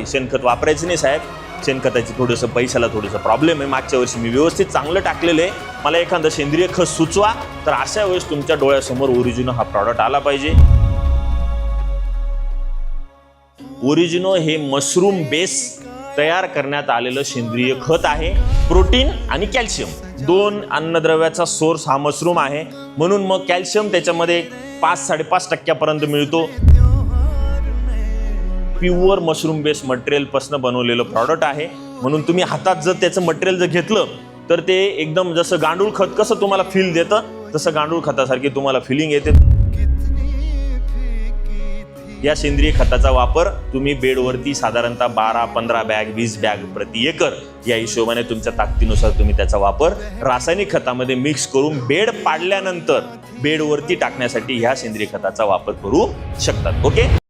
शेणखत वापरायचं नाही साहेब, शेणखताची थोडंसं पैशाला थोडंसं प्रॉब्लेम आहे, मागच्या वर्षी मी व्यवस्थित चांगलं टाकलेलं आहे, मला एखादं सेंद्रिय खत सुचवा. तर अशा वेळेस तुमच्या डोळ्यासमोर ओरिजिनो हा प्रॉडक्ट आला पाहिजे. ओरिजिनो हे मशरूम बेस तयार करण्यात आलेलं सेंद्रिय खत आहे. प्रोटीन आणि कॅल्शियम दोन अन्नद्रव्याचा सोर्स हा मशरूम आहे, म्हणून मग कॅल्शियम त्याच्यामध्ये 5-5.5% मिळतो. प्युअर मशरूम बेस मटेरियल पासून बनवलेलं प्रॉडक्ट आहे, म्हणून तुम्ही हातात जर त्याचं मटेरियल जर घेतलं तर ते एकदम जसं गांडूळ खत कसं तुम्हाला फील देतं तसं गांडूळ खतासारखी तुम्हाला फिलिंग येते. या सेंद्रिय खताचा वापर तुम्ही बेडवरती साधारणतः 12-15 बॅग 20 बॅग प्रति एकर या हिशोबाने तुमच्या ताकदीनुसार तुम्ही त्याचा वापर रासायनिक खतामध्ये मिक्स करून बेड पाडल्यानंतर बेडवरती टाकण्यासाठी ह्या सेंद्रिय खताचा वापर करू शकतात. ओके.